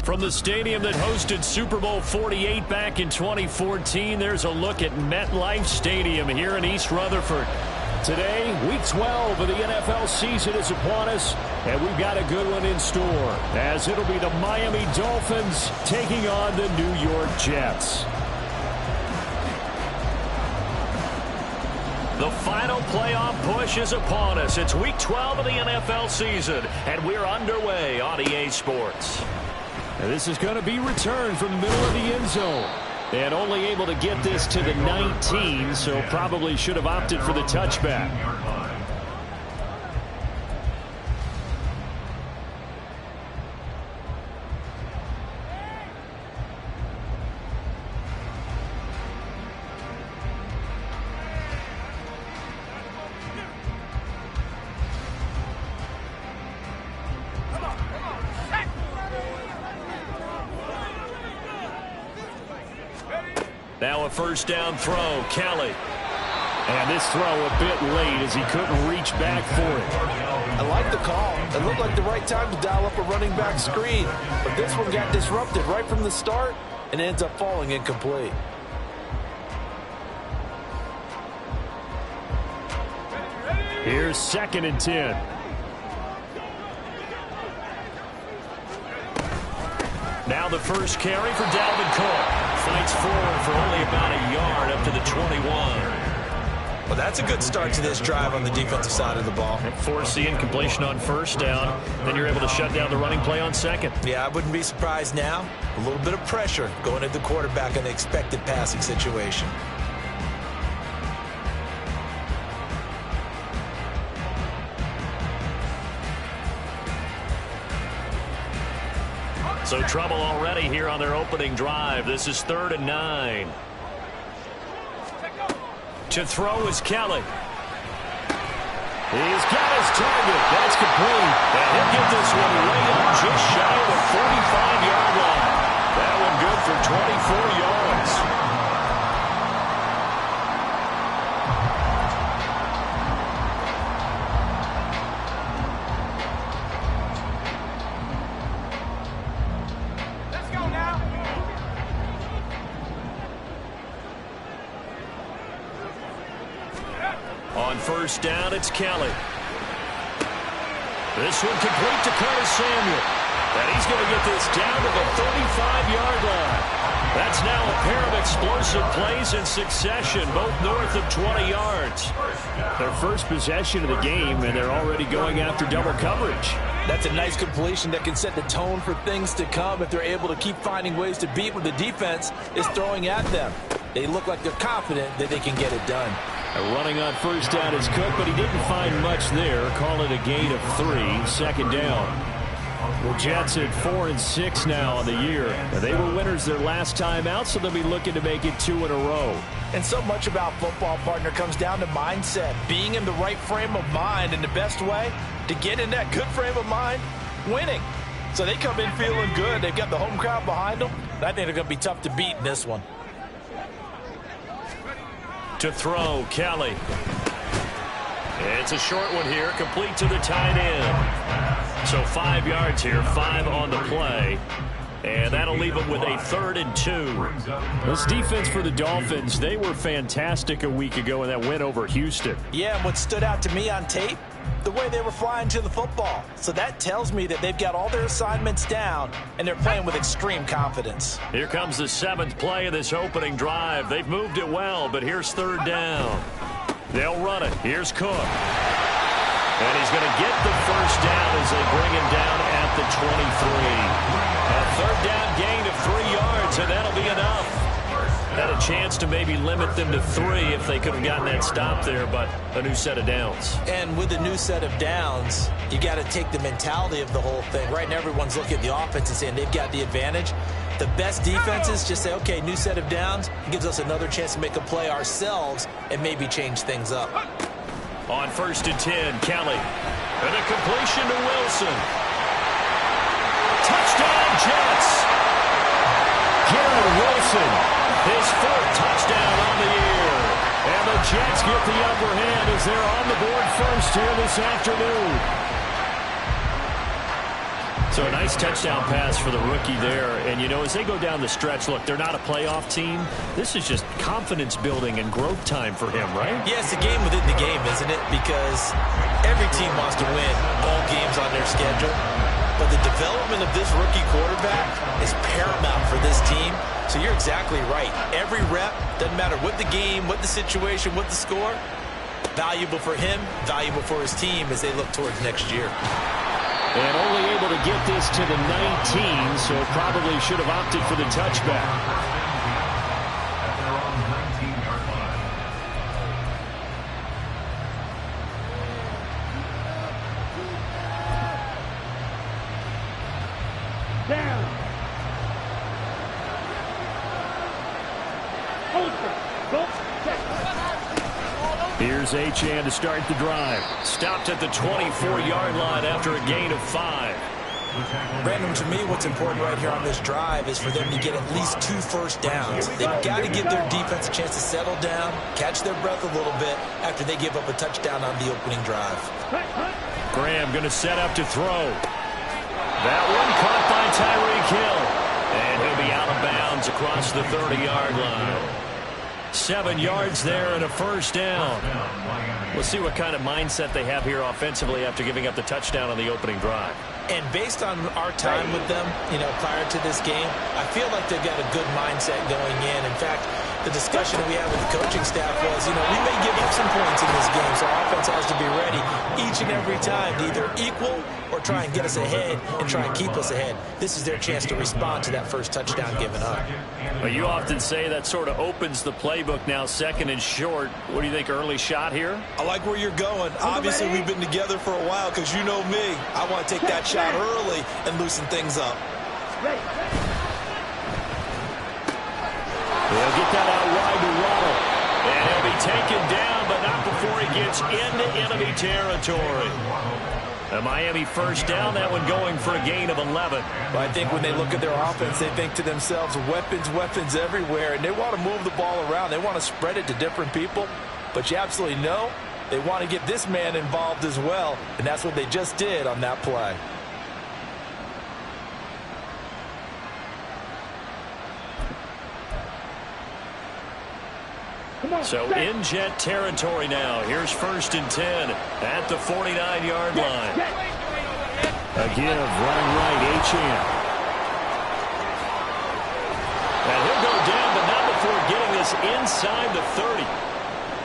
From the stadium that hosted Super Bowl 48 back in 2014, there's a look at MetLife Stadium here in East Rutherford. Today, Week 12 of the NFL season is upon us, and we've got a good one in store, as it'll be the Miami Dolphins taking on the New York Jets. The final playoff push is upon us. It's Week 12 of the NFL season, and we're underway on EA Sports. And this is going to be returned from the middle of the end zone. And only able to get this to the 19, so probably should have opted for the touchback. Now a first down throw, Kelly. And this throw a bit late as he couldn't reach back for it. I like the call. It looked like the right time to dial up a running back screen. But this one got disrupted right from the start and ends up falling incomplete. Here's 2nd and 10. Now the first carry for Dalvin Cook. Fights forward for only about a yard up to the 21. Well, that's a good start to this drive on the defensive side of the ball. Force the incompletion on first down. Then you're able to shut down the running play on second. Yeah, I wouldn't be surprised now. A little bit of pressure going at the quarterback in the expected passing situation. So trouble already here on their opening drive. This is 3rd and 9. To throw is Kelly. He's got his target. That's complete. And he'll get this one way up just shy of the 45-yard line. That one good for 24 yards. On first down, it's Kelly. This one complete to Curtis Samuel. And he's going to get this down to the 35-yard line. That's now a pair of explosive plays in succession, both north of 20 yards. Their first possession of the game, and they're already going after double coverage. That's a nice completion that can set the tone for things to come if they're able to keep finding ways to beat what the defense is throwing at them. They look like they're confident that they can get it done. Running on first down is Cook, but he didn't find much there. Call it a gain of 3, 2nd down. The Jets at 4-6 now on the year. They were winners their last time out, so they'll be looking to make it 2 in a row. And so much about football, partner, comes down to mindset. Being in the right frame of mind, and the best way to get in that good frame of mind, winning. So they come in feeling good. They've got the home crowd behind them. I think they're going to be tough to beat in this one. To throw, Kelly. It's a short one here, complete to the tight end. So 5 yards here, 5 on the play. And that'll leave them with a 3rd and 2. This defense for the Dolphins, they were fantastic a week ago in that win over Houston. Yeah, and what stood out to me on tape, the way they were flying to the football. So that tells me that they've got all their assignments down, and they're playing with extreme confidence. Here comes the 7th play of this opening drive. They've moved it well, but here's 3rd down. They'll run it. Here's Cook. And he's going to get the first down as they bring him down at the 23. A 3rd down gain of 3 yards, and that'll be enough. Had a chance to maybe limit them to 3 if they could have gotten that stop there, but a new set of downs. And with a new set of downs, you got to take the mentality of the whole thing. Right now, everyone's looking at the offense and saying they've got the advantage. The best defenses just say, okay, new set of downs. It gives us another chance to make a play ourselves and maybe change things up. On 1st and 10, Kelly. And a completion to Wilson. Touchdown, Jets. Garrett Wilson, his 4th touchdown on the year. And the Jets get the upper hand as they're on the board first here this afternoon. So a nice touchdown pass for the rookie there. And, you know, as they go down the stretch, look, they're not a playoff team. This is just confidence building and growth time for him, right? Yeah, it's a game within the game, isn't it? Because every team wants to win all games on their schedule. But the development of this rookie quarterback is paramount for this team. So you're exactly right. Every rep, doesn't matter what the game, what the situation, what the score, valuable for him, valuable for his team as they look towards next year. And only able to get this to the 19, so probably should have opted for the touchback. Here's Achane to start the drive. Stopped at the 24-yard line after a gain of 5. Brandon, to me, what's important right here on this drive is for them to get at least 2 first downs. They've got to give their defense a chance to settle down, catch their breath a little bit after they give up a touchdown on the opening drive. Graham going to set up to throw. That one caught by Tyreek Hill. And he'll be out of bounds across the 30-yard line. 7 yards there and a first down. We'll see what kind of mindset they have here offensively after giving up the touchdown on the opening drive. And based on our time with them, you know, prior to this game, I feel like they've got a good mindset going in. In fact, the discussion we had with the coaching staff was, you know, we may give up some points in this game, so offense has to be ready each and every time to either equal or try and get us ahead and try and keep us ahead. This is their chance to respond to that first touchdown given up. Well, you often say that sort of opens the playbook now, second and short. What do you think, early shot here? I like where you're going. Obviously, we've been together for a while because you know me. I want to take that shot early and loosen things up. They'll get that out wide to Waddle. And he'll be taken down, but not before he gets into enemy territory. A Miami first down, that one going for a gain of 11. Well, I think when they look at their offense, they think to themselves, weapons, weapons everywhere, and they want to move the ball around. They want to spread it to different people, but you absolutely know they want to get this man involved as well, and that's what they just did on that play. So in jet territory now. Here's 1st and 10 at the 49-yard line. A give running right, Achane. And he'll go down, but not before getting this inside the 30.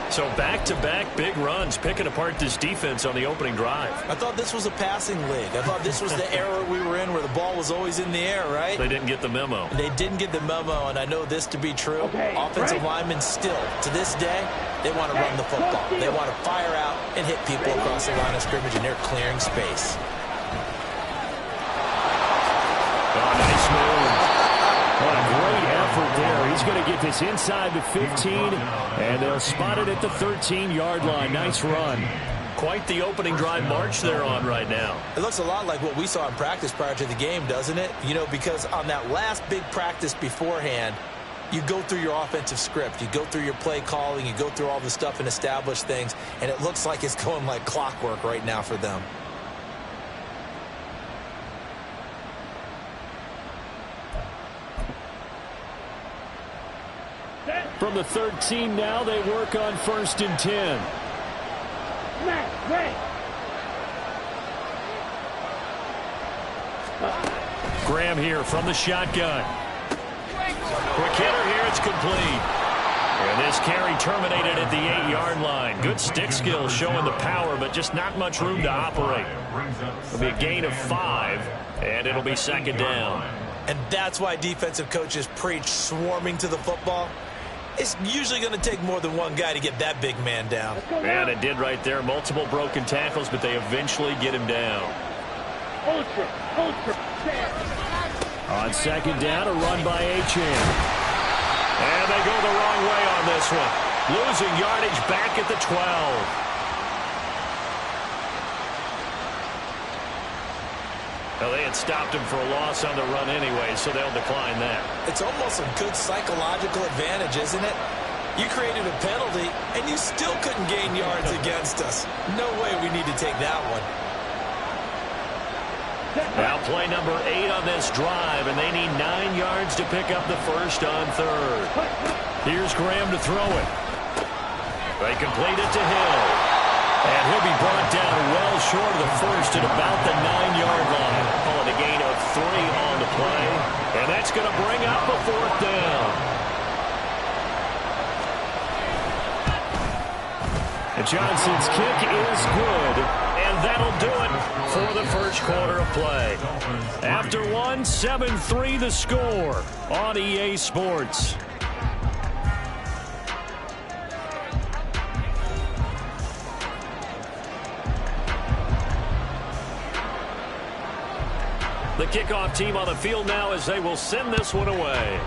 So back-to-back big runs, picking apart this defense on the opening drive. I thought this was a passing league. I thought this was the era we were in where the ball was always in the air, right? They didn't get the memo. They didn't get the memo, and I know this to be true. Offensive linemen still, to this day, they want to run the football. They want to fire out and hit people across the line of scrimmage, and they're clearing space. Oh, nice move. What a great effort there. He's going to get this inside the 15, and they'll spot it at the 13-yard line. Nice run. Quite the opening drive march they're on right now. It looks a lot like what we saw in practice prior to the game, doesn't it? You know, because on that last big practice beforehand, you go through your offensive script. You go through your play calling. You go through all the stuff and establish things, and it looks like it's going like clockwork right now for them. From the 13 now, they work on 1st and 10. Graham here from the shotgun. Quick hitter here, it's complete. And this carry terminated at the 8-yard line. Good stick skills showing the power, but just not much room to operate. It'll be a gain of 5, and it'll be 2nd down. And that's why defensive coaches preach swarming to the football. It's usually going to take more than one guy to get that big man down. And it did right there. Multiple broken tackles, but they eventually get him down. On 2nd down, a run by Achane. And they go the wrong way on this one. Losing yardage back at the 12. Well, they had stopped him for a loss on the run anyway, so they'll decline that. It's almost a good psychological advantage, isn't it? You created a penalty, and you still couldn't gain yards against us. No way we need to take that one. Now play number 8 on this drive, and they need 9 yards to pick up the first on third. Here's Graham to throw it. They complete it to Hill. And he'll be brought down well short of the first at about the 9-yard line. Calling a gain of 3 on the play. And that's going to bring up a 4th down. And Johnson's kick is good. And that'll do it for the first quarter of play. After 1, 7-3 the score on EA Sports. The kickoff team on the field now as they will send this one away.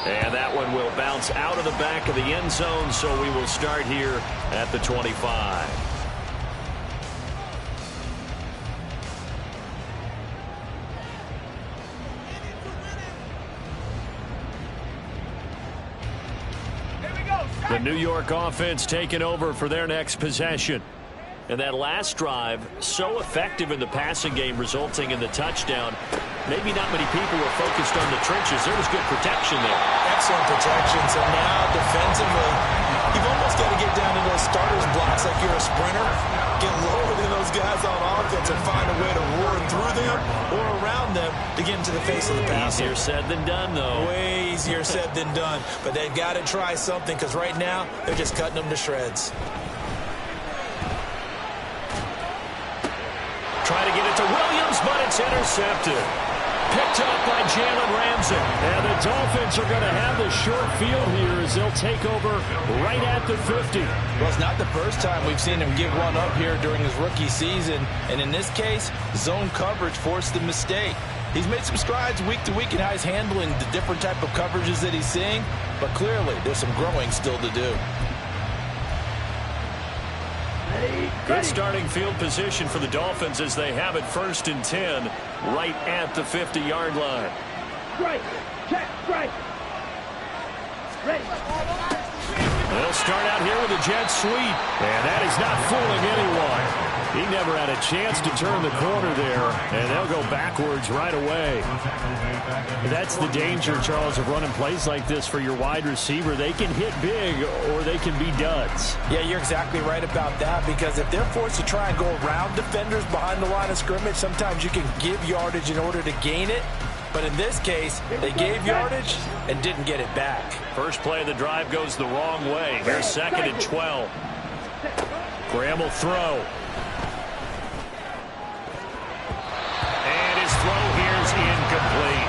And that one will bounce out of the back of the end zone, so we will start here at the 25. The New York offense taking over for their next possession. And that last drive, so effective in the passing game, resulting in the touchdown. Maybe not many people were focused on the trenches. There was good protection there. Excellent protection. So now defensively, you've almost got to get down to those starters blocks like you're a sprinter. Get lower than those guys on offense and find a way to roar through them or around them to get into the face of the passer. Easier said than done, though. Way easier said than done. But they've got to try something because right now they're just cutting them to shreds. Try to get it to Williams, but it's intercepted. Picked up by Jalen Ramsey. And the Dolphins are going to have the short field here as they'll take over right at the 50. Well, it's not the first time we've seen him give one up here during his rookie season. And in this case, zone coverage forced the mistake. He's made some strides week to week in how he's handling the different type of coverages that he's seeing. But clearly, there's some growing still to do. Good starting field position for the Dolphins as they have it 1st and 10 right at the 50-yard line. Right. Check. Right. Ready. They'll start out here with a jet sweep, and that is not fooling anyone. He never had a chance to turn the corner there, and they'll go backwards right away. That's the danger, Charles, of running plays like this for your wide receiver. They can hit big or they can be duds. Yeah, you're exactly right about that because if they're forced to try and go around defenders behind the line of scrimmage, sometimes you can give yardage in order to gain it. But in this case, they gave yardage and didn't get it back. First play of the drive goes the wrong way. Here's 2nd and 12. Graham will throw. Throw here's incomplete.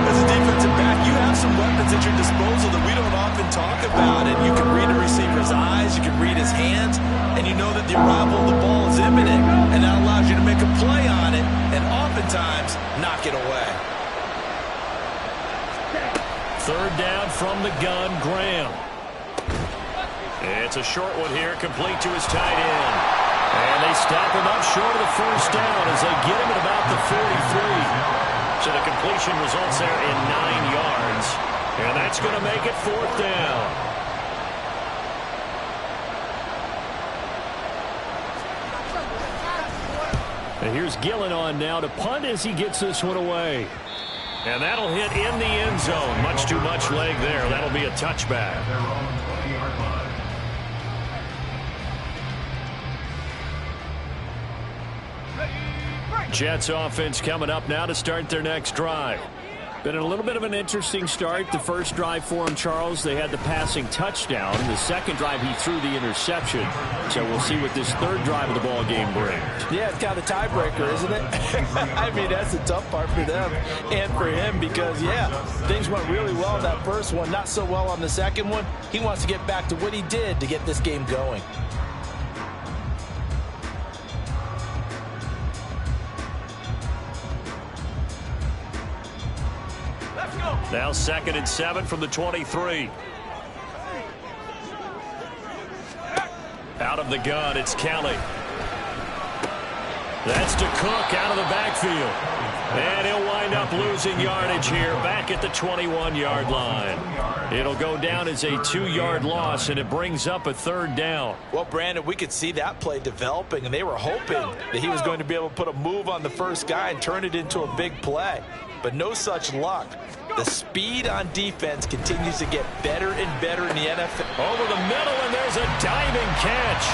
As a defensive back, you have some weapons at your disposal that we don't often talk about. And you can read a receiver's eyes, you can read his hands, and you know that the arrival of the ball is imminent. And that allows you to make a play on it and oftentimes knock it away. 3rd down from the gun, Graham. It's a short one here, complete to his tight end. And they stop him up short of the first down as they get him at about the 43. So the completion results there in 9 yards. And that's going to make it 4th down. And here's Gillen on now to punt as he gets this one away. And that'll hit in the end zone. Much too much leg there. That'll be a touchback. Jets offense coming up now to start their next drive. Been a little bit of an interesting start. The first drive for him, Charles, they had the passing touchdown. The second drive, he threw the interception. So we'll see what this 3rd drive of the ball game brings. Yeah, it's kind of a tiebreaker, isn't it? I mean, that's the tough part for them and for him because, yeah, things went really well in that first one, not so well on the second one. He wants to get back to what he did to get this game going. Now 2nd and 7 from the 23. Out of the gun, it's Kelly. That's to Cook out of the backfield. And he'll wind up losing yardage here back at the 21-yard line. It'll go down as a 2-yard loss, and it brings up a 3rd down. Well, Brandon, we could see that play developing, and they were hoping that he was going to be able to put a move on the first guy and turn it into a big play. But no such luck. The speed on defense continues to get better and better in the NFL. Over the middle, and there's a diving catch.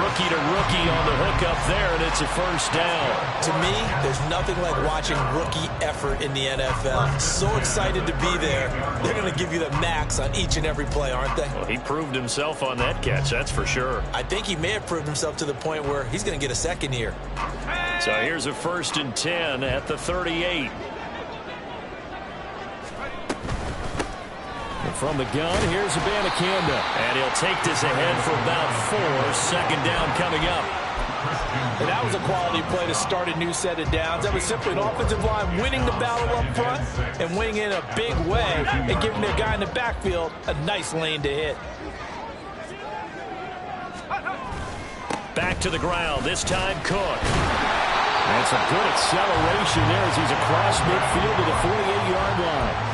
Rookie to rookie on the hook up there, and it's a 1st down. To me, there's nothing like watching rookie effort in the NFL. So excited to be there. They're going to give you the max on each and every play, aren't they? Well, he proved himself on that catch, that's for sure. I think he may have proved himself to the point where he's going to get a second here. So here's a 1st and 10 at the 38. From the gun, here's Abanikanda. And he'll take this ahead for about 4. 2nd down coming up. And that was a quality play to start a new set of downs. That was simply an offensive line winning the battle up front and winning in a big way and giving their guy in the backfield a nice lane to hit. Back to the ground, this time Cook. That's a good acceleration there as he's across midfield to the 48-yard line.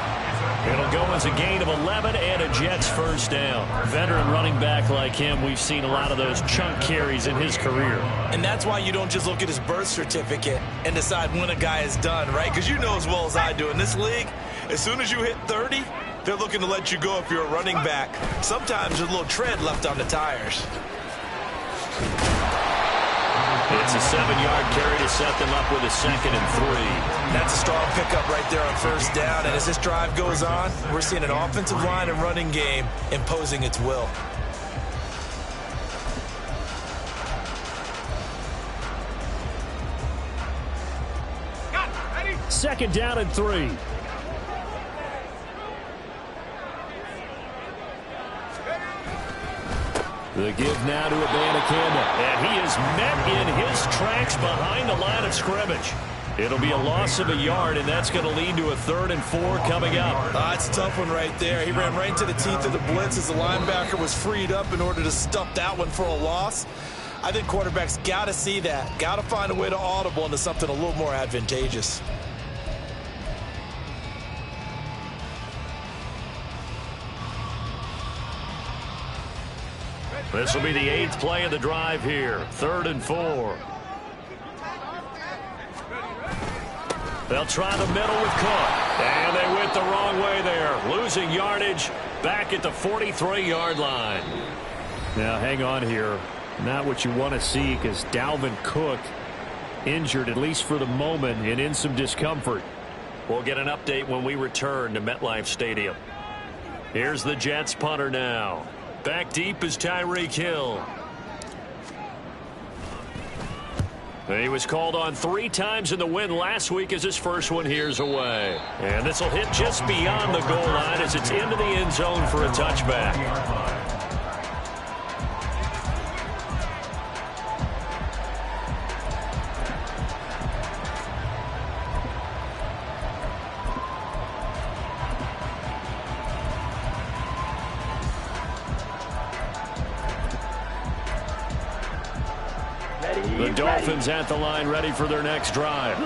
It'll go as a gain of 11 and a Jets 1st down. Veteran running back like him, we've seen a lot of those chunk carries in his career. And that's why you don't just look at his birth certificate and decide when a guy is done, right? Because you know as well as I do, in this league, as soon as you hit 30, they're looking to let you go if you're a running back. Sometimes there's a little tread left on the tires. It's a 7-yard carry to set them up with a 2nd and 3. That's a strong pickup right there on 1st down. And as this drive goes on, we're seeing an offensive line and running game imposing its will. Second down and 3. The give now to Abanikanda. And he is met in his tracks behind the line of scrimmage. It'll be a loss of a yard, and that's going to lead to a 3rd and 4 coming up. That's a tough one right there. He ran right into the teeth of the blitz as the linebacker was freed up in order to stuff that one for a loss. I think quarterbacks got to see that. Got to find a way to audible into something a little more advantageous. This will be the 8th play of the drive here. 3rd and 4. They'll try the middle with Cook. And they went the wrong way there. Losing yardage back at the 43-yard line. Now, hang on here. Not what you want to see because Dalvin Cook injured, at least for the moment, and in some discomfort. We'll get an update when we return to MetLife Stadium. Here's the Jets punter now. Back deep is Tyreek Hill. He was called on 3 times in the win last week as his first one here's away. And this will hit just beyond the goal line as it's into the end zone for a touchback. The Dolphins at the line ready for their next drive.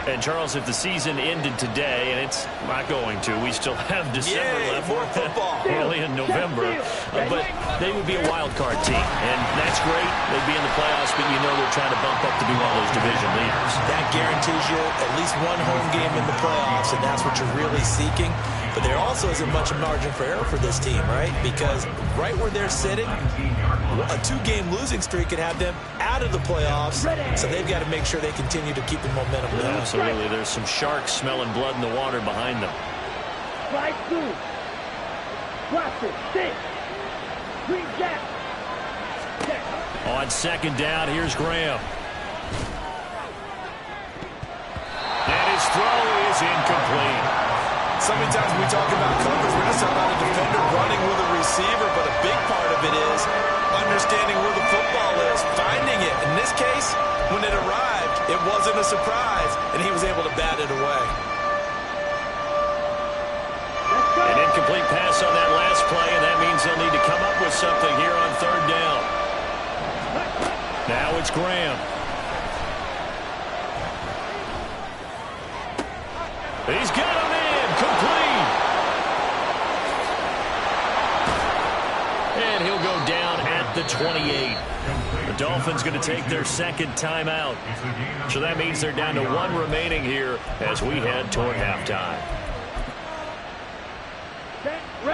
And Charles, if the season ended today, and it's not going to, we still have December left. More football. Early in November. But they would be a wild card team. And that's great. They'd be in the playoffs, but you know they're trying to bump up to be one of those division leaders. That guarantees you at least one home game in the playoffs, and that's what you're really seeking. But there also isn't much margin for error for this team, right? Because right where they're sitting, a 2-game losing streak could have them out of the playoffs. So they've got to make sure they continue to keep the momentum going. Absolutely. There's some sharks smelling blood in the water behind them. Right through. Watch it. Stick. Green jack. On second down, here's Graham. And his throw is incomplete. So many times we talk about coverage, we're just talking about a defender running with a receiver, but a big part of it is understanding where the football is, finding it. In this case, when it arrived, it wasn't a surprise, and he was able to bat it away. An incomplete pass on that last play, and that means they'll need to come up with something here on third down. Now it's Graham. He's got him in. Complete. And he'll go down at the 28. The Dolphins going to take their second timeout. So that means they're down to 1 remaining here as we head toward halftime.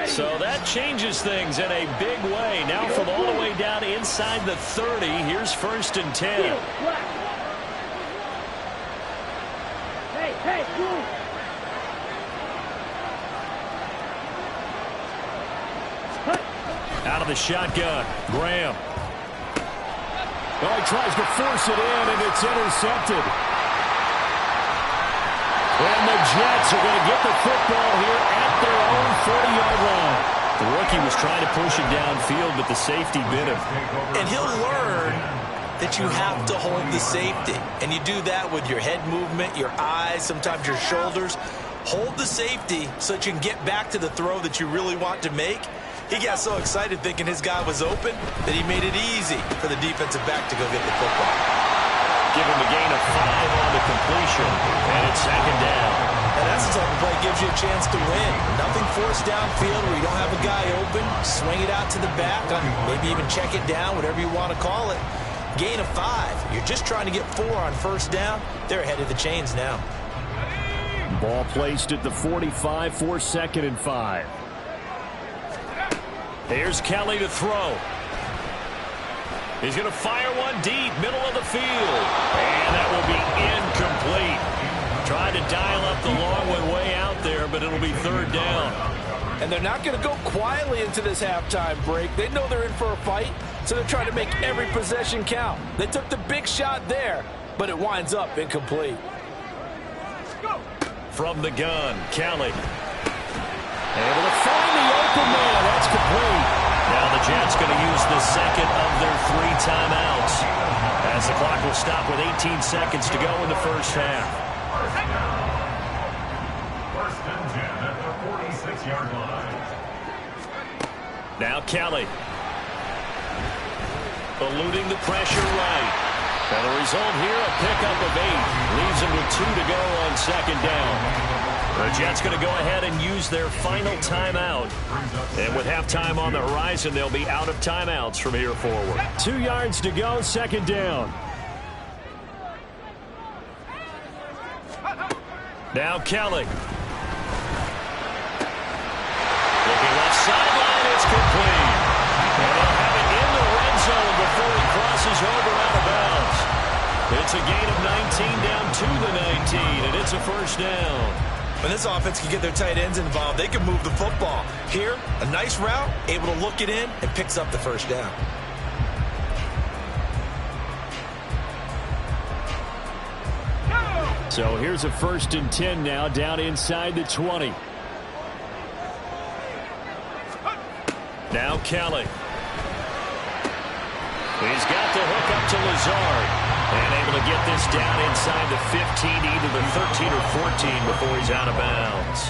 So that changes things in a big way. Now from all the way down inside the 30, here's 1st and 10. Hey, move. Out of the shotgun, Graham. Oh, he tries to force it in, and it's intercepted. And the Jets are going to get the football here at their own 40-yard line. The rookie was trying to push it downfield, but the safety bit him. And he'll learn that you have to hold the safety. And you do that with your head movement, your eyes, sometimes your shoulders. Hold the safety so that you can get back to the throw that you really want to make. He got so excited thinking his guy was open that he made it easy for the defensive back to go get the football. Give him a gain of 5 on the completion, and it's 2nd down. And that's the type of play that gives you a chance to win. Nothing forced downfield where you don't have a guy open. Swing it out to the back, maybe even check it down, whatever you want to call it. Gain of 5. You're just trying to get 4 on 1st down. They're ahead of the chains now. Ball placed at the 45 for 2nd and 5. Here's Kelly to throw. He's going to fire one deep, middle of the field. And that will be incomplete. Tried to dial up the long one way out there, but it'll be 3rd down. And they're not going to go quietly into this halftime break. They know they're in for a fight, so they're trying to make every possession count. They took the big shot there, but it winds up incomplete. From the gun, Kelly. Able to find the open man. That's complete. Now the Jets going to use the 2nd of their 3 timeouts as the clock will stop with 18 seconds to go in the 1st half. 1st and 10 at the 46-yard line. Now Kelly. Eluding the pressure right. And the result here, a pickup of 8. Leaves him with 2 to go on 2nd down. The Jets going to go ahead and use their final timeout. And with halftime on the horizon, they'll be out of timeouts from here forward. 2 yards to go, 2nd down. Now Kelly. Looking left sideline, it's complete. And they'll have it in the red zone before he crosses over out of bounds. It's a gain of 19 down to the 19, and it's a 1st down. When this offense can get their tight ends involved, they can move the football. Here, a nice route, able to look it in, and picks up the 1st down. So here's a 1st and 10 now, down inside the 20. Now Kelly. He's got the hook up to Lazard. And able to get this down inside the 15, either the 13 or 14 before he's out of bounds.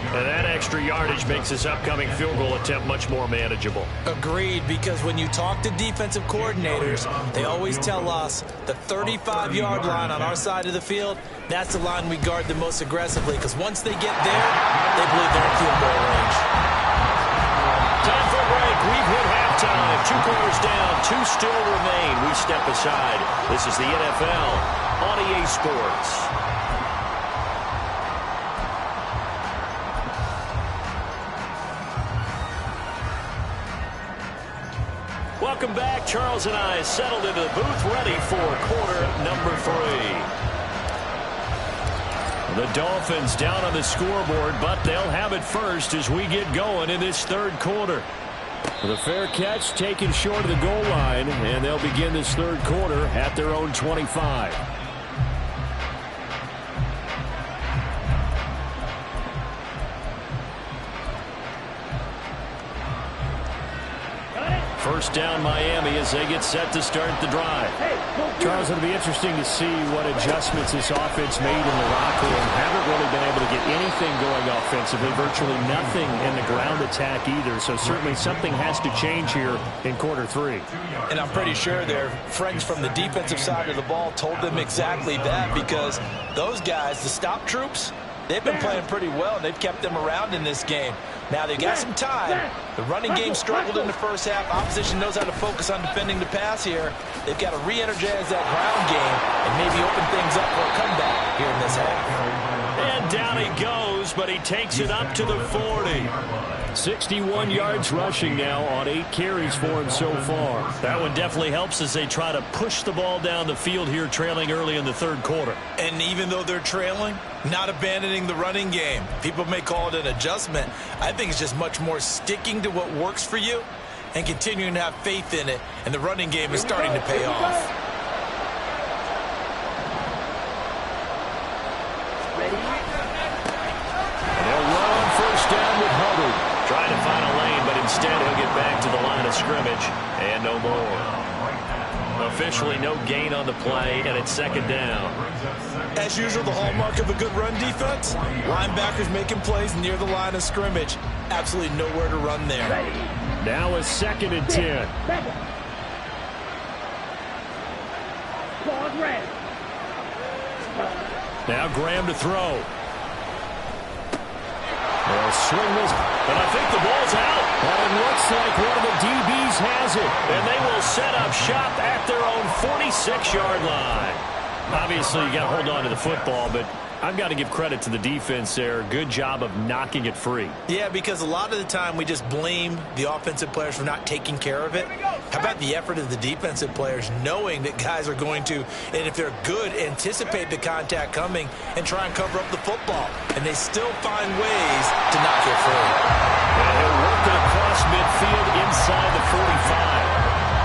And that extra yardage makes this upcoming field goal attempt much more manageable. Agreed, because when you talk to defensive coordinators, they always tell us the 35-yard line on our side of the field, that's the line we guard the most aggressively, because once they get there, they believe they're in field goal range. Time for a break. We've hit halftime. 2 quarters down. 2 still remain. We step aside. This is the NFL on EA Sports. Welcome back. Charles and I settled into the booth, ready for quarter number 3. The Dolphins down on the scoreboard, but they'll have it first as we get going in this 3rd quarter. The fair catch taken short of the goal line, and they'll begin this 3rd quarter at their own 25. First down Miami as they get set to start the drive. Charles, it'll be interesting to see what adjustments this offense made in the locker room. Haven't really been able to get anything going offensively, virtually nothing in the ground attack either. So certainly something has to change here in quarter 3. And I'm pretty sure their friends from the defensive side of the ball told them exactly that, because those guys, the stop troops, They've been playing pretty well, and they've kept them around in this game. Now, they've got some time. The running game struggled in the first half. Opposition knows how to focus on defending the pass here. They've got to re-energize that ground game and maybe open things up for a comeback here in this half. And down he goes, but he takes it up to the 40. 61 yards rushing now on 8 carries for him so far. That one definitely helps as they try to push the ball down the field here, trailing early in the third quarter. And even though they're trailing, not abandoning the running game. People may call it an adjustment. I think it's just much more sticking to what works for you and continuing to have faith in it. And the running game is starting to pay off. And they'll run on first down with Hubbard. Trying to find a lane, but instead he'll get back to the line of scrimmage. And no more. Officially no gain on the play, and it's second down. As usual, the hallmark of a good run defense, linebackers making plays near the line of scrimmage. Absolutely nowhere to run there. Now a 2nd and 10. Now Graham to throw. They'll swing this, and I think the ball's out. And it looks like one of the DBs has it. And they will set up shop at their own 46-yard line. Obviously, you got to hold on to the football, but I've got to give credit to the defense there. Good job of knocking it free. Yeah, because a lot of the time we just blame the offensive players for not taking care of it. How about the effort of the defensive players knowing that guys are going to, and if they're good, anticipate the contact coming and try and cover up the football. And they still find ways to knock it free. And he'll work it across midfield inside the 45.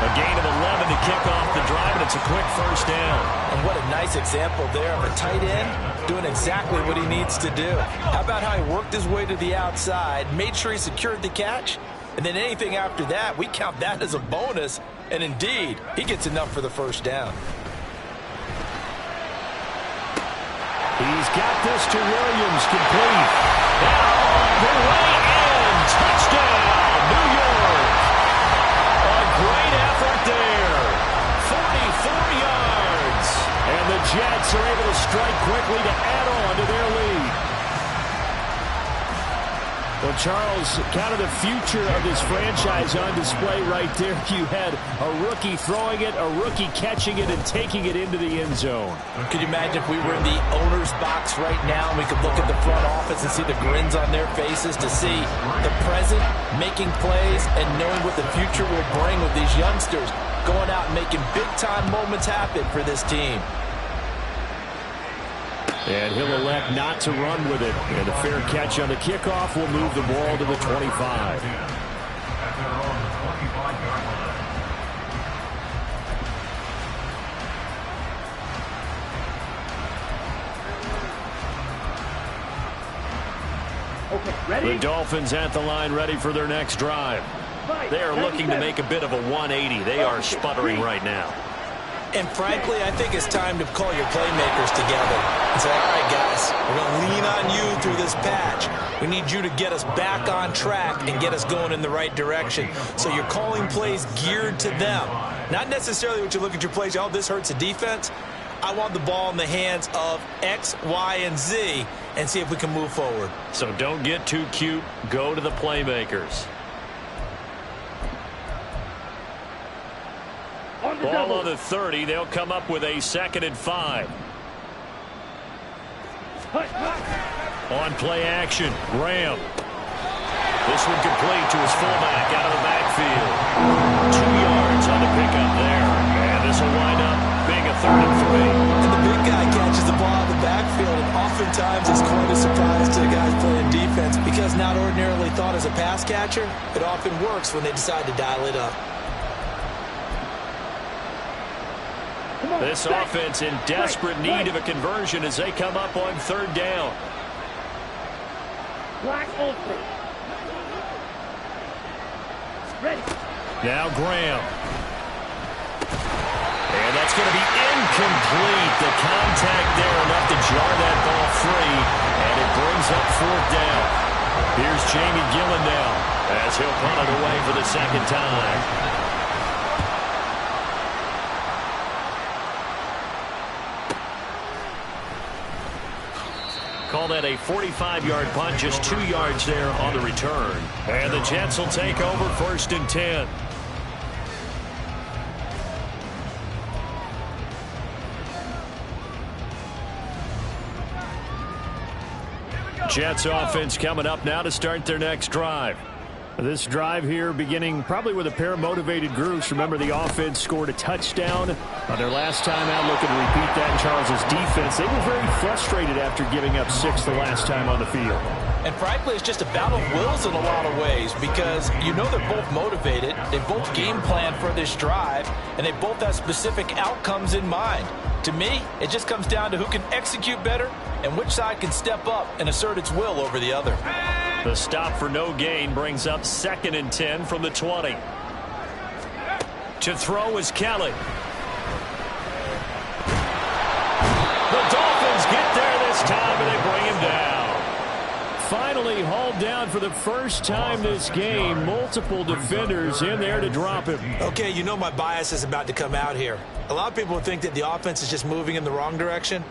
A gain of 11 to kick off the drive, and it's a quick first down. And what a nice example there of a tight end doing exactly what he needs to do. How about how he worked his way to the outside, made sure he secured the catch, and then anything after that, we count that as a bonus. And indeed, he gets enough for the first down. He's got this to Williams, complete. Down the way in, touchdown, New York. A great effort there. 44 yards. And the Jets are able to strike quickly to add on to their lead. Well, Charles, kind of the future of this franchise on display right there. You had a rookie throwing it, a rookie catching it, and taking it into the end zone. Could you imagine if we were in the owner's box right now and we could look at the front office and see the grins on their faces to see the present making plays and knowing what the future will bring with these youngsters going out and making big-time moments happen for this team. And he'll elect not to run with it. And a fair catch on the kickoff will move the ball to the 25. The Dolphins at the line ready for their next drive. They are looking to make a bit of a 180. They are sputtering right now. And frankly, I think it's time to call your playmakers together and say, all right, guys, we're going to lean on you through this patch. We need you to get us back on track and get us going in the right direction. So you're calling plays geared to them. Not necessarily what you look at your plays, oh, this hurts the defense. I want the ball in the hands of X, Y, and Z and see if we can move forward. So don't get too cute. Go to the playmakers. Ball on the 30. They'll come up with a 2nd and 5. On play action, Graham. This one complete to his fullback out of the backfield. 2 yards on the pickup there. And this will wind up being a 3rd and 3. And the big guy catches the ball out of the backfield, and oftentimes it's quite a surprise to the guys playing defense because not ordinarily thought as a pass catcher, it often works when they decide to dial it up. This offense in desperate need of a conversion as they come up on 3rd down. Black ultra. Ready. Now Graham. And that's going to be incomplete. The contact there enough to jar that ball free. And it brings up 4th down. Here's Jamie Gillen now as he'll punt it away for the 2nd time. Call that a 45-yard punt, just 2 yards there on the return. And the Jets will take over 1st and 10. Jets offense coming up now to start their next drive. This drive here beginning probably with a pair of motivated groups. Remember, the offense scored a touchdown on their last time out, looking to repeat that. And Charles's defense, they were very frustrated after giving up 6 the last time on the field. And frankly, it's just a battle of wills in a lot of ways, because you know they're both motivated, they both game plan for this drive, and they both have specific outcomes in mind. To me, it just comes down to who can execute better and which side can step up and assert its will over the other. The stop for no gain brings up 2nd and 10 from the 20. To throw is Kelly. The Dolphins get there this time, and they bring him down. Finally hauled down for the first time this game. Multiple defenders in there to drop him. Okay, you know my bias is about to come out here. A lot of people think that the offense is just moving in the wrong direction.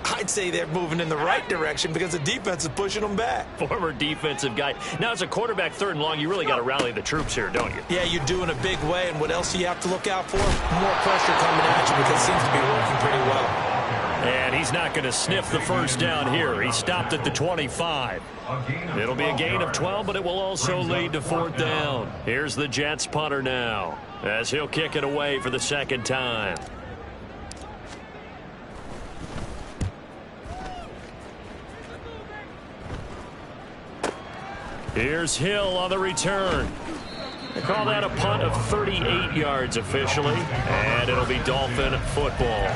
I'd say they're moving in the right direction because the defense is pushing them back. Former defensive guy. Now, as a quarterback 3rd and long, you really got to rally the troops here, don't you? Yeah, you do in a big way. And what else do you have to look out for? More pressure coming at you, because it seems to be working pretty well. And he's not going to sniff the first down here. He stopped at the 25. It'll be a gain of 12, but it will also lead to 4th down. Here's the Jets punter now, as he'll kick it away for the 2nd time. Here's Hill on the return. They call that a punt of 38 yards officially, and it'll be Dolphin football.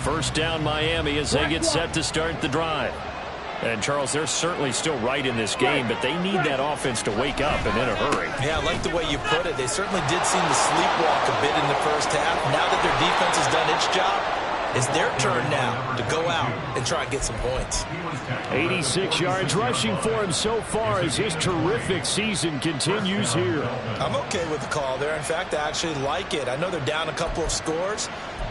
First down Miami as they get set to start the drive. And, Charles, they're certainly still right in this game, but they need that offense to wake up and in a hurry. Yeah, I like the way you put it. They certainly did seem to sleepwalk a bit in the first half. Now that their defense has done its job, it's their turn now to go out and try and get some points. 86 yards rushing for him so far as his terrific season continues here. I'm okay with the call there. In fact, I actually like it. I know they're down a couple of scores,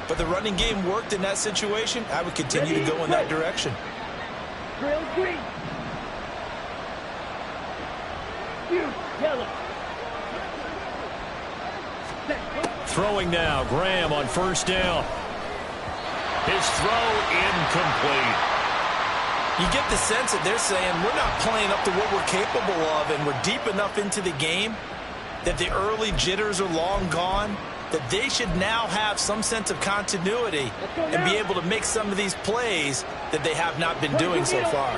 but the running game worked in that situation. I would continue to go in that direction. Drill green. You, yellow. Throwing now, Graham on 1st down. His throw incomplete. You get the sense that they're saying we're not playing up to what we're capable of, and we're deep enough into the game that the early jitters are long gone, that they should now have some sense of continuity and be able to make some of these plays that they have not been doing so far.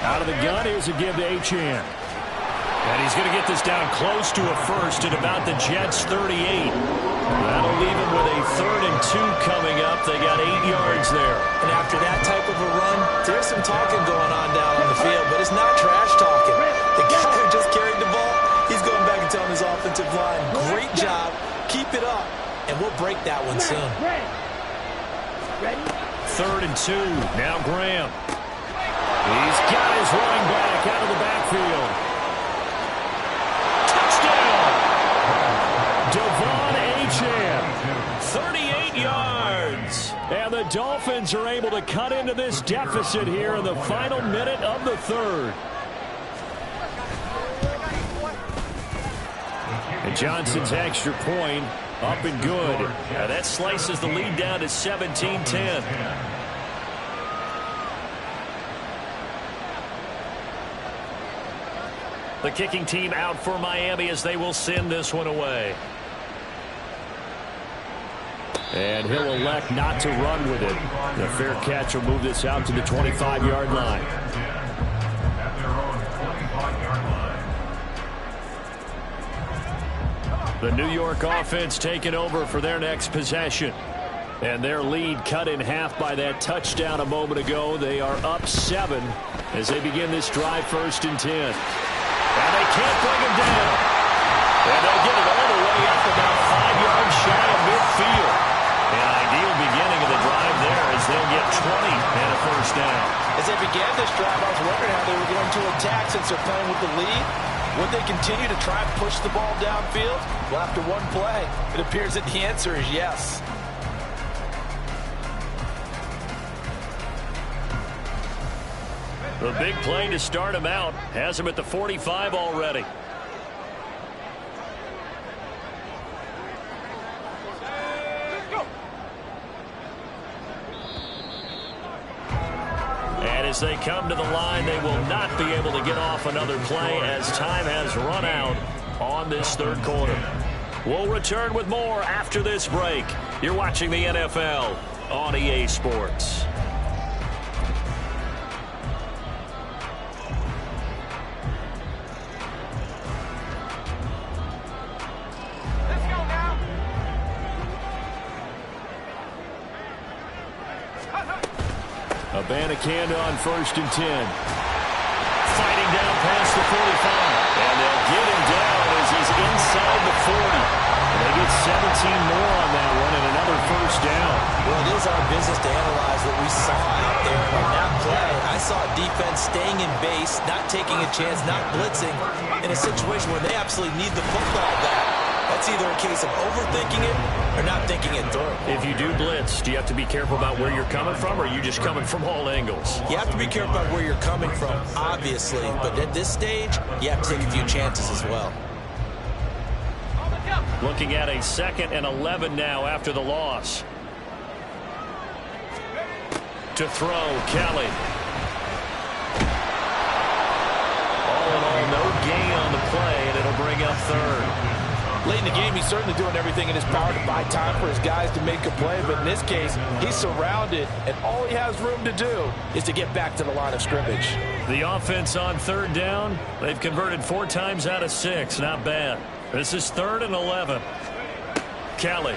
Out of the gun, here's a give to Achane. And he's going to get this down close to a first at about the Jets' 38. That'll leave him with a 3rd and 2 coming up. They got 8 yards there. And after that type of a run, there's some talking going on down on the field, but it's not trash talking. The guy who just carried the ball, he's going back and telling his offensive line, great job, keep it up, and we'll break that one soon. 3rd and 2. Now Graham. He's got his running back out of the backfield. Touchdown! Devon Achane. 38 yards. And the Dolphins are able to cut into this deficit here in the final minute of the 3rd. And Johnson's extra point up and good. That slices the lead down to 17-10. The kicking team out for Miami as they will send this one away. And he'll elect not to run with it. The fair catch will move this out to the 25-yard line. The New York offense taking over for their next possession. And their lead cut in half by that touchdown a moment ago. They are up 7 as they begin this drive 1st and 10. And they can't bring him down. And they'll get it all the way up about 5 yards shy of midfield. An ideal beginning of the drive there as they'll get 20 and a 1st down. to attack since they're playing with the lead? Would they continue to try and push the ball downfield? Well, after one play, it appears that the answer is yes. The big play to start him out has him at the 45 already. And as they come to the line, they will not be able to get off another play as time has run out on this third quarter. We'll return with more after this break. You're watching the NFL on EA Sports. Abanikanda on 1st and 10. Fighting down past the 45. And they'll get him down as he's inside the 40. And they get 17 more on that one and another first down. Well, it is our business to analyze what we saw out there on that play. I saw defense staying in base, not taking a chance, not blitzing in a situation where they absolutely need the football back. That's either a case of overthinking it or not thinking it through. If you do blitz, do you have to be careful about where you're coming from, or are you just coming from all angles? You have to be careful about where you're coming from, obviously. But at this stage, you have to take a few chances as well. Looking at a 2nd and 11 now after the loss. To throw, Kelly. All in all, no gain on the play, and it'll bring up 3rd. Late in the game, he's certainly doing everything in his power to buy time for his guys to make a play. But in this case, he's surrounded, and all he has room to do is to get back to the line of scrimmage. The offense on 3rd down, they've converted 4 times out of 6. Not bad. This is 3rd and 11. Kelly.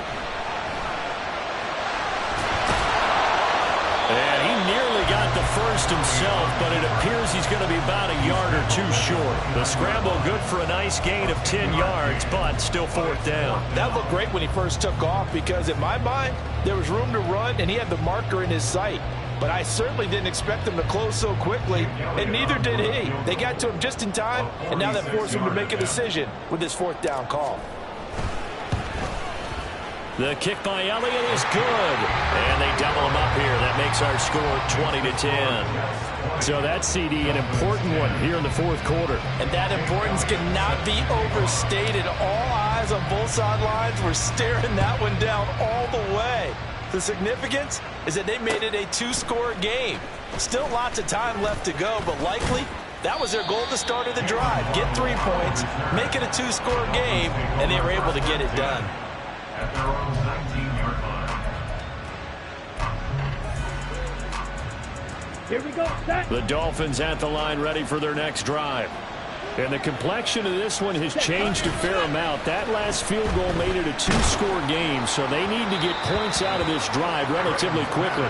And he nearly got the first himself, but it appears he's going to be about a yard or 2 short. The scramble good for a nice gain of 10 yards, but still 4th down. That looked great when he first took off because, in my mind, there was room to run, and he had the marker in his sight. But I certainly didn't expect him to close so quickly, and neither did he. They got to him just in time, and now that forced him to make a decision with his 4th down call. The kick by Elliott is good, and they double him up here. That makes our score 20-10. So that CD, an important one here in the 4th quarter. And that importance cannot be overstated. All eyes on both sidelines were staring that one down all the way. The significance is that they made it a 2-score game. Still lots of time left to go, but likely that was their goal at the start of the drive. Get 3 points, make it a 2-score game, and they were able to get it done. At their own 19-yard line. Here we go, set. The Dolphins at the line ready for their next drive. And the complexion of this one has changed a fair amount. That last field goal made it a 2-score game, so they need to get points out of this drive relatively quickly.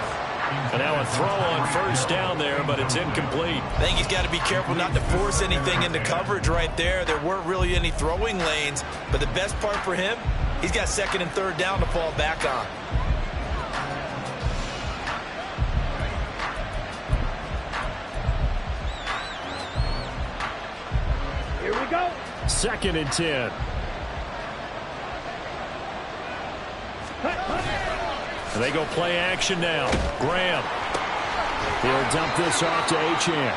And now a throw on 1st down there, but it's incomplete. I think he's got to be careful not to force anything into coverage right there. There weren't really any throwing lanes, but the best part for him, he's got 2nd and 3rd down to fall back on. Here we go. 2nd and 10. And they go play action now. Graham. He'll dump this off to Achane.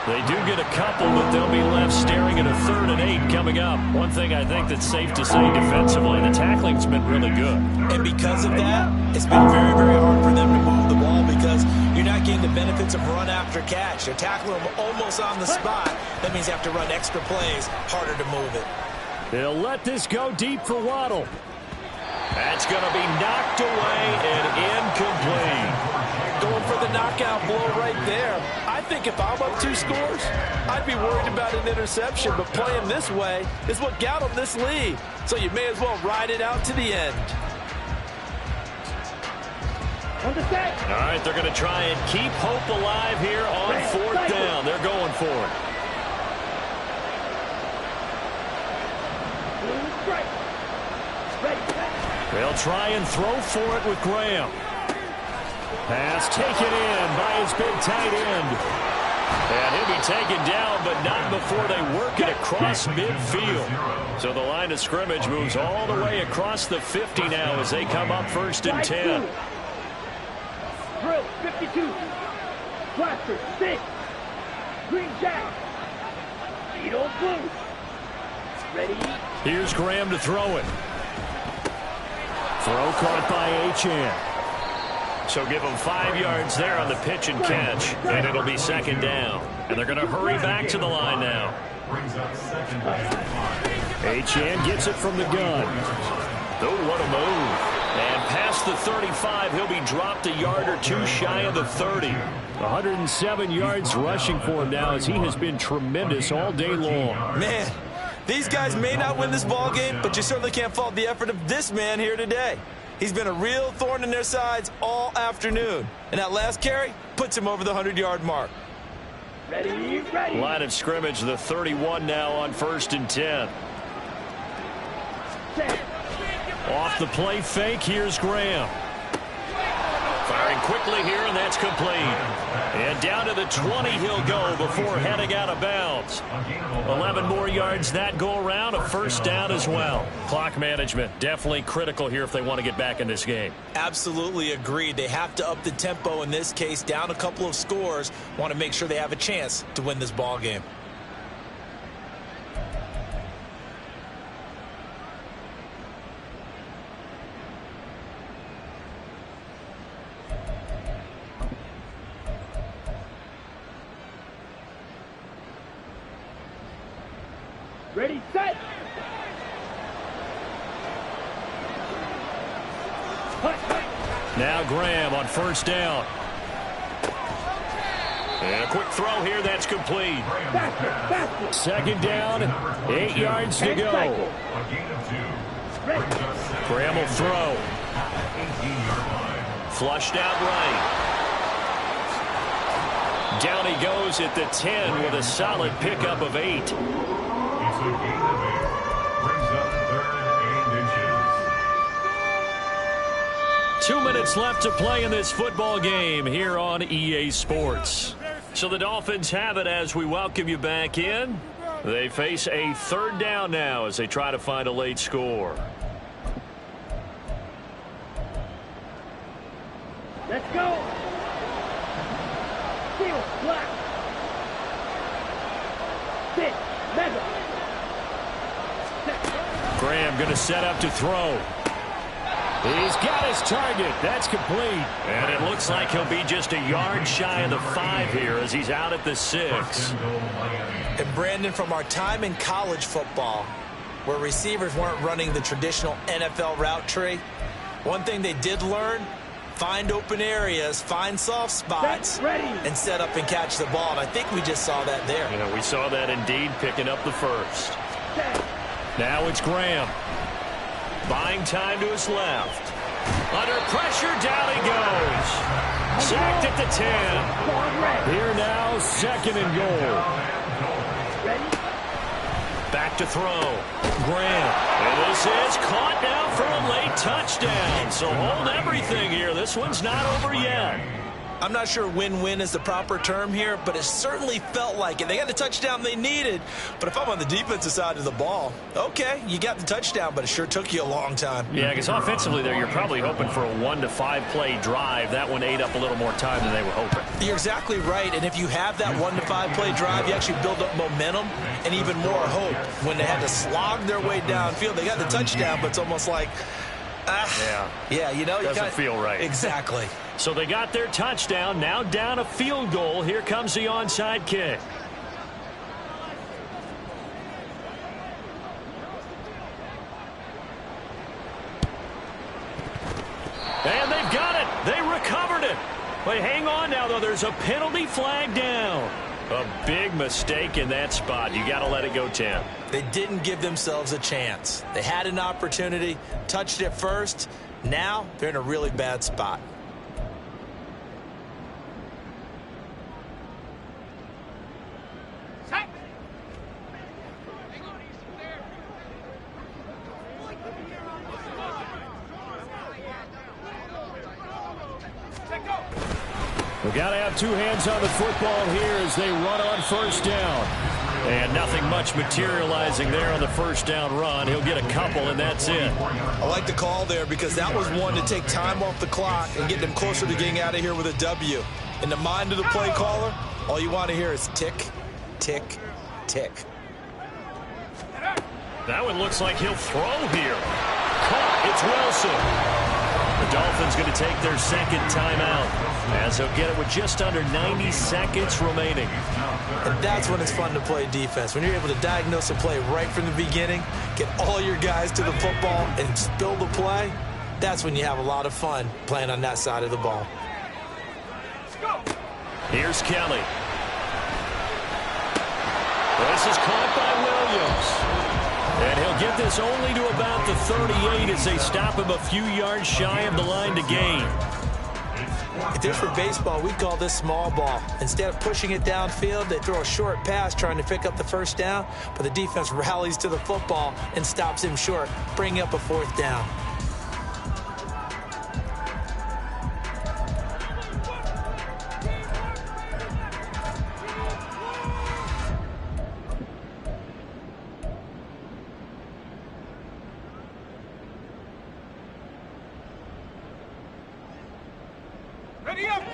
They do get a couple, but they'll be left staring at a 3rd and 8 coming up. One thing I think that's safe to say defensively, the tackling's been really good. And because of that, it's been very, very hard for them to move the ball because you're not getting the benefits of run after catch. They're tackling them almost on the spot. That means you have to run extra plays, harder to move it. They'll let this go deep for Waddle. That's going to be knocked away and incomplete. Going for the knockout blow right there. I think if I'm up 2 scores, I'd be worried about an interception, but playing this way is what got them this lead. So you may as well ride it out to the end. On the set. All right, they're going to try and keep hope alive here on 4th down. They're going for it. They'll try and throw for it with Graham. Pass taken in by his big tight end. And he'll be taken down, but not before they work it across midfield. So the line of scrimmage moves all the way across the 50 now as they come up 1st and 10. Drill 52. Blaster 6. Green jack. Beetle blue. Ready? Here's Graham to throw it. Throw caught by Achane. So give them 5 yards there on the pitch and catch, and it'll be 2nd down. And they're going to hurry back to the line now. Achane gets it from the gun. Oh, what a move. And past the 35, he'll be dropped a yard or 2 shy of the 30. 107 yards rushing for him now as he has been tremendous all day long. Man, these guys may not win this ball game, but you certainly can't fault the effort of this man here today. He's been a real thorn in their sides all afternoon. And that last carry puts him over the 100-yard mark. Ready, ready. Line of scrimmage, the 31 now on 1st and 10. Off the play fake, here's Graham. Firing quickly here, and that's complete. And down to the 20 he'll go before heading out of bounds. 11 more yards that go around, a 1st down as well. Clock management definitely critical here if they want to get back in this game. Absolutely agreed. They have to up the tempo in this case, down a couple of scores. Want to make sure they have a chance to win this ball game. Ready, set. Now Graham on 1st down. And a quick throw here, that's complete. Faster. 2nd down, 8 yards to go. Graham will throw. Flushed out right. Down he goes at the 10 with a solid pickup of 8. It's a gain of 8. Brings up 3rd and inches. 2 minutes left to play in this football game here on EA Sports. So the Dolphins have it as we welcome you back in. They face a 3rd down now as they try to find a late score. Let's go. Steel, black. Sit, mega. Graham going to set up to throw. He's got his target. That's complete. And it looks like he'll be just a yard shy of the 5 here as he's out at the 6. And Brandon, from our time in college football, where receivers weren't running the traditional NFL route tree, one thing they did learn, find open areas, find soft spots, and set up and catch the ball. And I think we just saw that there. Yeah, we saw that indeed, picking up the 1st. Now it's Graham. Buying time to his left. Under pressure, down he goes. Sacked at the 10. Here now, 2nd and goal. Back to throw. Graham. And this is caught now for a late touchdown. So hold everything here. This one's not over yet. I'm not sure win-win is the proper term here, but it certainly felt like it. They got the touchdown they needed, but if I'm on the defensive side of the ball, okay, you got the touchdown, but it sure took you a long time. Yeah, because offensively there, you're probably hoping for a 1 to 5 play drive. That one ate up a little more time than they were hoping. You're exactly right, and if you have that 1 to 5 play drive, you actually build up momentum and even more hope. When they had to slog their way downfield, they got the touchdown, but it's almost like, yeah, you know, doesn't feel right. Exactly. So they got their touchdown, now down a field goal. Here comes the onside kick. And they've got it. They recovered it. But hang on now, though. There's a penalty flag down. A big mistake in that spot. You got to let it go 10. They didn't give themselves a chance. They had an opportunity, touched it first. Now they're in a really bad spot. We've got to have two hands on the football here as they run on first down. And nothing much materializing there on the first down run. He'll get a couple, and that's it. I like the call there because that was one to take time off the clock and get them closer to getting out of here with a W. In the mind of the play caller, all you want to hear is tick, tick, tick. That one looks like he'll throw here. Caught. It's Wilson. The Dolphins going to take their second timeout as they'll get it with just under 90 seconds remaining. And that's when it's fun to play defense. When you're able to diagnose a play right from the beginning, get all your guys to the football, and spill the play, that's when you have a lot of fun playing on that side of the ball. Here's Kelly. This is caught by Williams. And he'll get this only to about the 38 as they stop him a few yards shy of the line to gain. If this were baseball, we'd call this small ball. Instead of pushing it downfield, they throw a short pass trying to pick up the first down, but the defense rallies to the football and stops him short, bringing up a fourth down.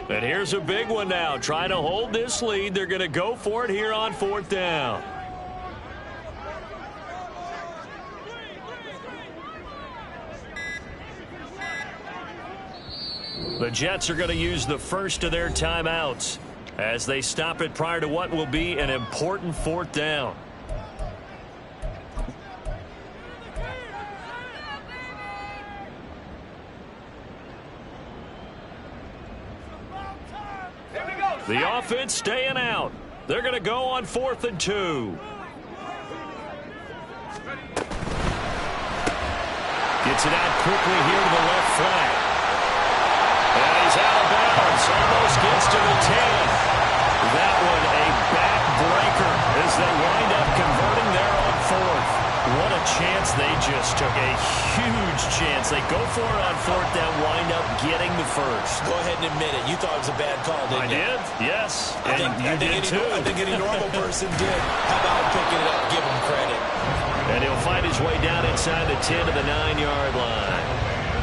And here's a big one now. Trying to hold this lead. They're going to go for it here on fourth down. The Jets are going to use the first of their timeouts as they stop it prior to what will be an important fourth down. The offense staying out. They're going to go on 4th and 2. Gets it out quickly here to the left flat. And he's out of bounds. Almost gets to the 10. That one a backbreaker as they wind up converting there on 4th. What a chance they just took. A huge chance. They go for it on 4th down, wind up getting the first. Go ahead and admit it. You thought it was a bad call, didn't you? I did, yes. I think any normal person did. How about picking it up? Give him credit. And he'll find his way down inside the 10 to the 9-yard line.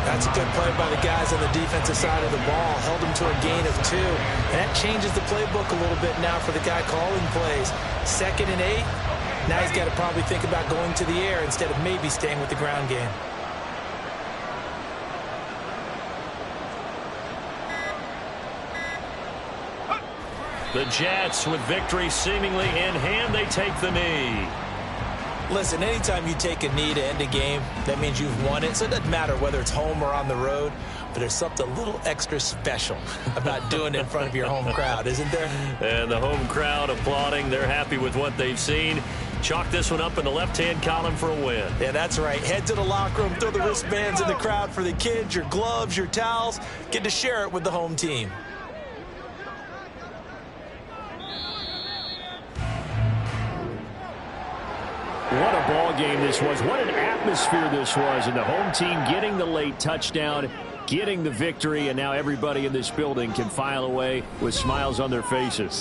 That's a good play by the guys on the defensive side of the ball. Held him to a gain of 2. And that changes the playbook a little bit now for the guy calling plays. 2nd and 8. Now he's got to probably think about going to the air instead of maybe staying with the ground game. The Jets, with victory seemingly in hand, they take the knee. Listen, anytime you take a knee to end a game, that means you've won it. So it doesn't matter whether it's home or on the road, but there's something a little extra special about doing it in front of your home crowd, isn't there? And the home crowd applauding. They're happy with what they've seen. Chalk this one up in the left-hand column for a win. Yeah, that's right. Head to the locker room, throw the wristbands in the crowd for the kids, your gloves, your towels. Get to share it with the home team. What a ball game this was. What an atmosphere this was. And the home team getting the late touchdown, getting the victory, and now everybody in this building can file away with smiles on their faces.